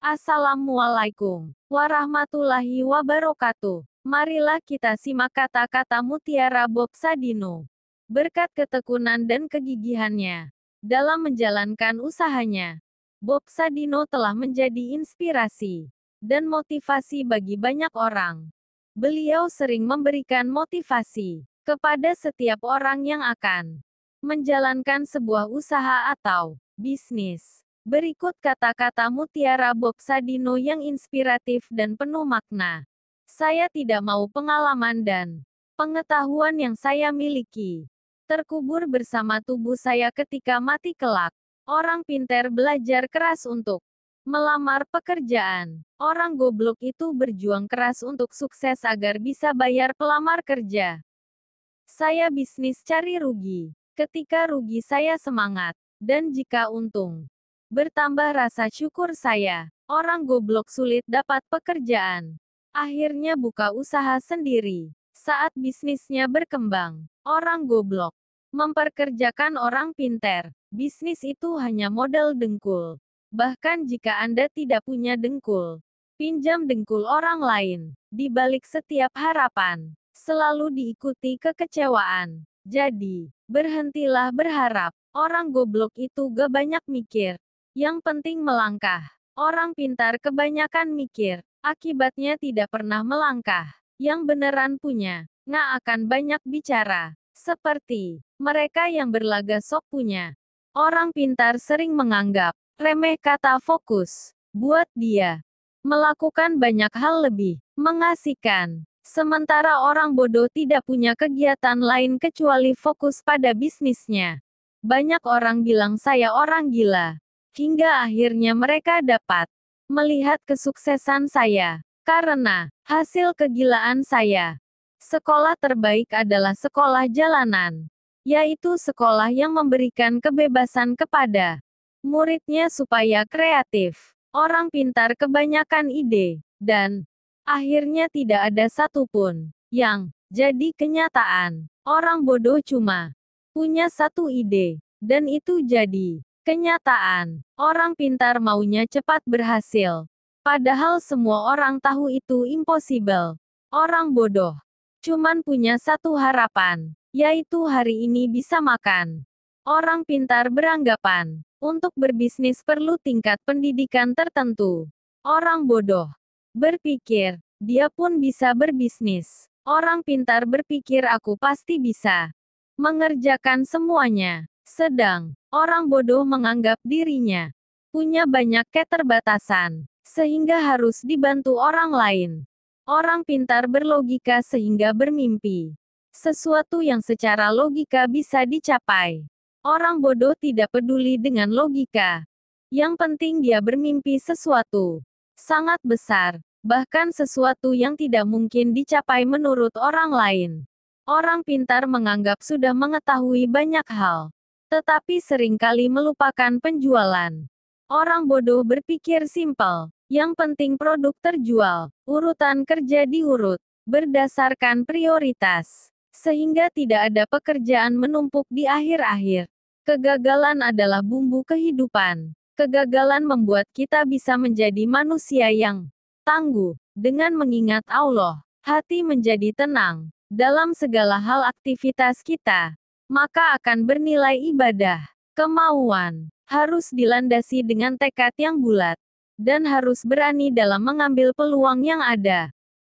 Assalamualaikum warahmatullahi wabarakatuh. Marilah kita simak kata-kata mutiara Bob Sadino. Berkat ketekunan dan kegigihannya dalam menjalankan usahanya, Bob Sadino telah menjadi inspirasi dan motivasi bagi banyak orang. Beliau sering memberikan motivasi kepada setiap orang yang akan menjalankan sebuah usaha atau bisnis. Berikut kata-kata mutiara Bob Sadino yang inspiratif dan penuh makna. Saya tidak mau pengalaman dan pengetahuan yang saya miliki terkubur bersama tubuh saya ketika mati kelak. Orang pintar belajar keras untuk melamar pekerjaan. Orang goblok itu berjuang keras untuk sukses agar bisa bayar pelamar kerja. Saya bisnis cari rugi. Ketika rugi saya semangat. Dan jika untung, bertambah rasa syukur saya. Orang goblok sulit dapat pekerjaan. Akhirnya buka usaha sendiri. Saat bisnisnya berkembang, orang goblok memperkerjakan orang pintar. Bisnis itu hanya modal dengkul. Bahkan jika Anda tidak punya dengkul, pinjam dengkul orang lain. Di balik setiap harapan, selalu diikuti kekecewaan. Jadi, berhentilah berharap. Orang goblok itu gak banyak mikir. Yang penting melangkah. Orang pintar kebanyakan mikir. Akibatnya tidak pernah melangkah. Yang beneran punya, nggak akan banyak bicara. Seperti mereka yang berlaga sok punya. Orang pintar sering menganggap remeh kata fokus. Buat dia melakukan banyak hal lebih mengasihkan. Sementara orang bodoh tidak punya kegiatan lain kecuali fokus pada bisnisnya. Banyak orang bilang saya orang gila. Hingga akhirnya mereka dapat melihat kesuksesan saya. Karena hasil kegilaan saya. Sekolah terbaik adalah sekolah jalanan. Yaitu sekolah yang memberikan kebebasan kepada muridnya supaya kreatif. Orang pintar kebanyakan ide. Dan akhirnya tidak ada satupun yang jadi kenyataan. Orang bodoh cuma punya satu ide, dan itu jadi kenyataan. Orang pintar maunya cepat berhasil. Padahal semua orang tahu itu impossible. Orang bodoh cuman punya satu harapan, yaitu hari ini bisa makan. Orang pintar beranggapan, untuk berbisnis perlu tingkat pendidikan tertentu. Orang bodoh berpikir, dia pun bisa berbisnis. Orang pintar berpikir aku pasti bisa mengerjakan semuanya. Sedang orang bodoh menganggap dirinya punya banyak keterbatasan, sehingga harus dibantu orang lain. Orang pintar berlogika sehingga bermimpi sesuatu yang secara logika bisa dicapai. Orang bodoh tidak peduli dengan logika. Yang penting dia bermimpi sesuatu sangat besar, bahkan sesuatu yang tidak mungkin dicapai menurut orang lain. Orang pintar menganggap sudah mengetahui banyak hal, tetapi seringkali melupakan penjualan. Orang bodoh berpikir simpel, yang penting produk terjual, urutan kerja diurut, berdasarkan prioritas, sehingga tidak ada pekerjaan menumpuk di akhir-akhir. Kegagalan adalah bumbu kehidupan. Kegagalan membuat kita bisa menjadi manusia yang tangguh. Dengan mengingat Allah, hati menjadi tenang. Dalam segala hal aktivitas kita, maka akan bernilai ibadah. Kemauan harus dilandasi dengan tekad yang bulat, dan harus berani dalam mengambil peluang yang ada.